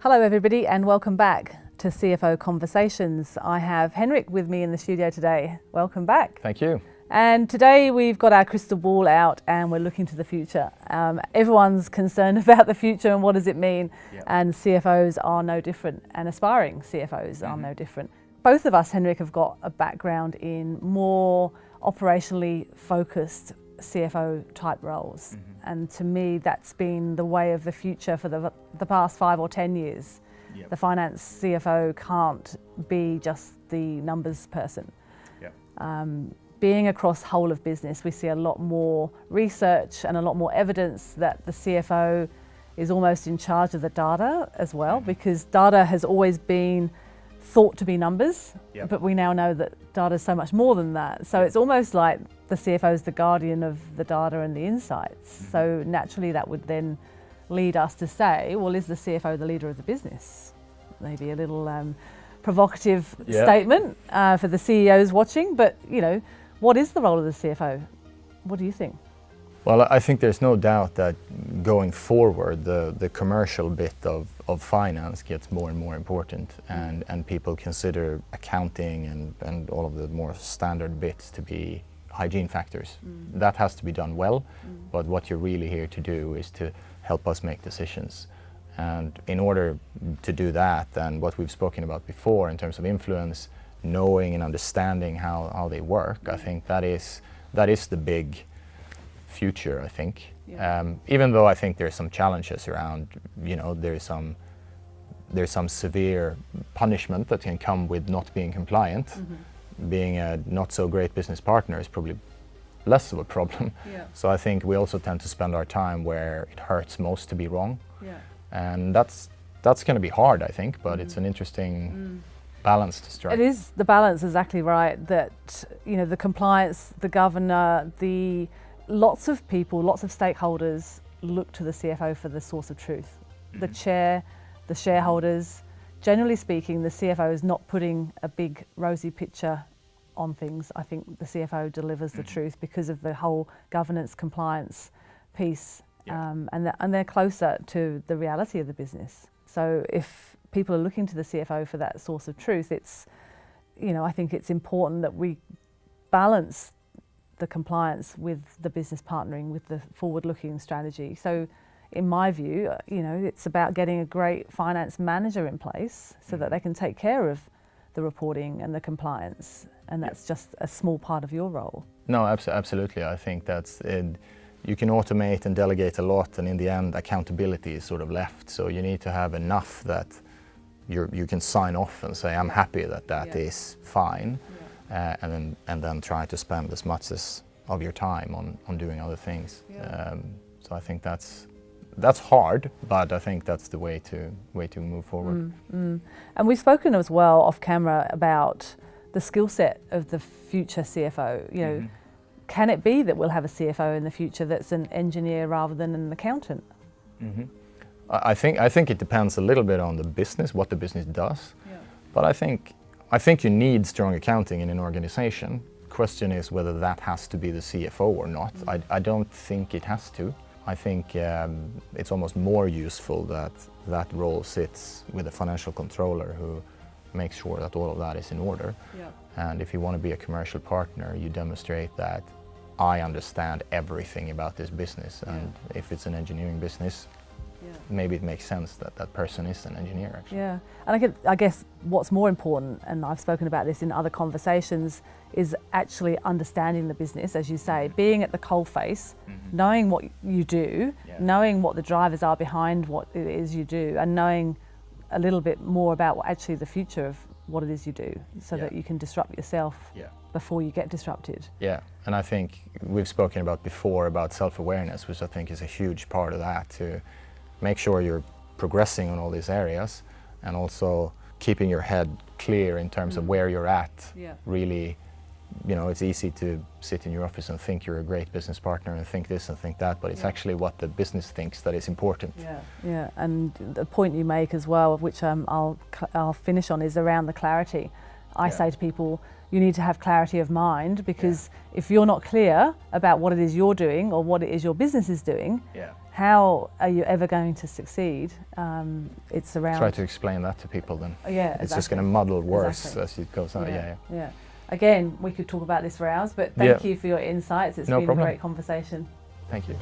Hello everybody and welcome back to CFO Conversations. I have Henrik with me in the studio today. Welcome back. Thank you. And today we've got our crystal ball out and we're looking to the future. Everyone's concerned about the future and what does it mean, and CFOs are no different, and aspiring CFOs are no different. Both of us, Henrik, have got a background in more operationally focused CFO type roles, and to me that's been the way of the future for the past 5 or 10 years. The finance CFO can't be just the numbers person. Being across whole of business, we see a lot more research and a lot more evidence that the CFO is almost in charge of the data as well, because data has always been thought to be numbers, but we now know that data is so much more than that. So it's almost like the CFO is the guardian of the data and the insights. So naturally that would then lead us to say, well, is the CFO the leader of the business? Maybe a little provocative statement for the CEOs watching, but you know, what is the role of the CFO? What do you think? Well, I think there's no doubt that going forward, the commercial bit of finance gets more and more important, and people consider accounting and all of the more standard bits to be hygiene factors. That has to be done well, but what you're really here to do is to help us make decisions. And in order to do that, and what we've spoken about before in terms of influence, knowing and understanding how they work, I think that is the big future, I think. Even though I think there's some challenges around, you know, there's some severe punishment that can come with not being compliant. Being a not so great business partner is probably less of a problem. So I think we also tend to spend our time where it hurts most to be wrong. And that's going to be hard, I think, but it's an interesting balance to strike. It is, the balance, exactly right, that, you know, the compliance, the governor, lots of people, lots of stakeholders look to the CFO for the source of truth. The chair, the shareholders. Generally speaking, the CFO is not putting a big rosy picture on things. I think the CFO delivers the truth because of the whole governance compliance piece, and they're closer to the reality of the business. So if people are looking to the CFO for that source of truth, it's, you know, I think it's important that we balance the compliance with the business partnering, with the forward-looking strategy. So in my view, you know, it's about getting a great finance manager in place so that they can take care of the reporting and the compliance, and that's just a small part of your role. No, absolutely. I think that's it. You can automate and delegate a lot, and in the end, accountability is sort of left. So you need to have enough that you can sign off and say, I'm happy that is fine, and then try to spend as much of your time on doing other things. So I think that's hard, but I think that's the way to move forward. And we've spoken as well off camera about the skill set of the future CFO. You know, can it be that we'll have a CFO in the future that's an engineer rather than an accountant? I think it depends a little bit on the business, what the business does. But I think you need strong accounting in an organization. Question is whether that has to be the CFO or not. I don't think it has to. I think it's almost more useful that role sits with a financial controller who makes sure that all of that is in order. And if you want to be a commercial partner, you demonstrate that I understand everything about this business. And if it's an engineering business, maybe it makes sense that that person is an engineer, actually. And I guess what's more important, and I've spoken about this in other conversations, is actually understanding the business, as you say, being at the coalface, knowing what you do, knowing what the drivers are behind what it is you do, and knowing a little bit more about actually the future of what it is you do, so that you can disrupt yourself before you get disrupted. And I think we've spoken about before about self-awareness, which I think is a huge part of that, to make sure you're progressing on all these areas, and also keeping your head clear in terms of where you're at. Really, you know, it's easy to sit in your office and think you're a great business partner and think this and think that, but it's actually what the business thinks that is important. And the point you make as well, which I'll finish on, is around the clarity. I say to people, you need to have clarity of mind, because if you're not clear about what it is you're doing or what it is your business is doing, how are you ever going to succeed? It's around... Try to explain that to people then. Yeah, it's just going to muddle worse as it goes on. Yeah. Again, we could talk about this for hours, but thank you for your insights. It's been a great conversation. Thank you.